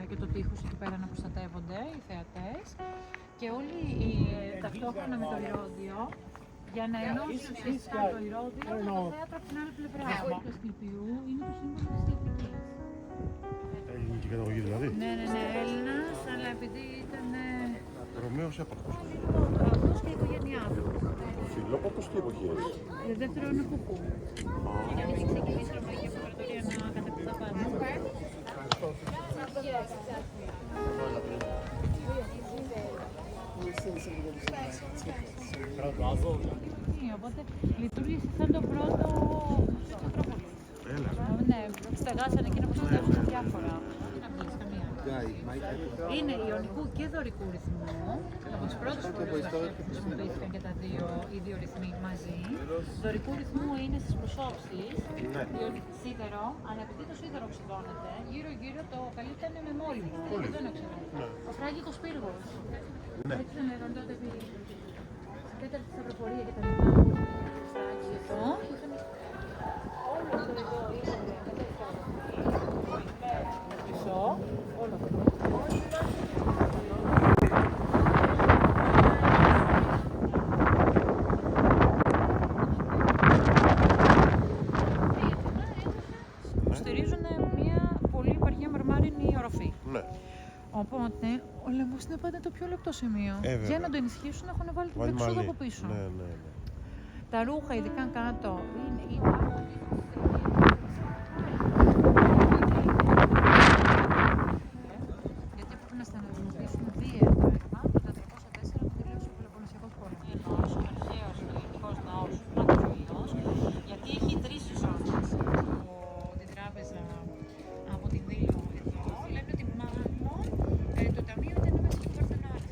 και το τείχος εκεί πέρα να προστατεύονται οι θεατές και όλοι ταυτόχρονα με το ηρώδιο για να ενώσει ουσιαστικά το ηρώδιο με το θέατρο από την άλλη πλευρά. Το Ασκληπιού είναι το σύμβολο της θηλυκής. Ελληνική καταγωγή δηλαδή. Ναι, Έλληνας, αλλά επειδή ήταν... Ρωμαίος έπαρχος. Αυτός και η οικογένειά του. Φιλόπαπος και εποχές. Δεύτερον είναι κουκού. Και έχει ξεκινήσει η Ρωμαϊκή Αυτοκρατορία να κατακτήσει τα πάντα. Οπότε λειτουργήσε σαν το πρώτο Μητρόπολη. Έλα. Ναι, στεγάσανε και να προστατεύσουν διάφορα. Είναι ιωνικού και δωρικού ρυθμού. Από τις πρώτες φορές χρησιμοποιήθηκαν και οι δύο ρυθμοί μαζί. Δωρικού ρυθμού είναι στις προσώψεις, σίδερο, αλλά επειδή το σίδερο οξυδώνεται, γύρω-γύρω το καλύπτανε με μόλυβο. Δεν οξυδώνεται. Ο φράγικος πύργος. Έτσι τον λέγανε τότε επί τέταρτη σταυροφορία και τα λοιπά. Εδώ είχαν όλο αυτό εδώ όλο αυτό. Στηρίζουν μια πολύ βαριά μαρμάρινη οροφή. Ναι. Οπότε ο λαιμός είναι πάντα το πιο λεπτό σημείο. Για να το ενισχύσουν έχουν βάλει την εξόδο από πίσω. Ναι. Τα ρούχα, ειδικά κάτω, είναι γιατί έπρεπε να σταματήσουν βία πράγμα το 404 που τελείωσε ο Πελοποννησιακός πόλεμος. Εννοώς ο αρχαίος ελληνικός ναός, ο Παντζουλίος, γιατί έχει τρεις ζώνες από την τράπεζα, από την Δήλο εδώ. Λένε ότι μάλλον το ταμείο ήταν μέσα στο Παρθενάδη.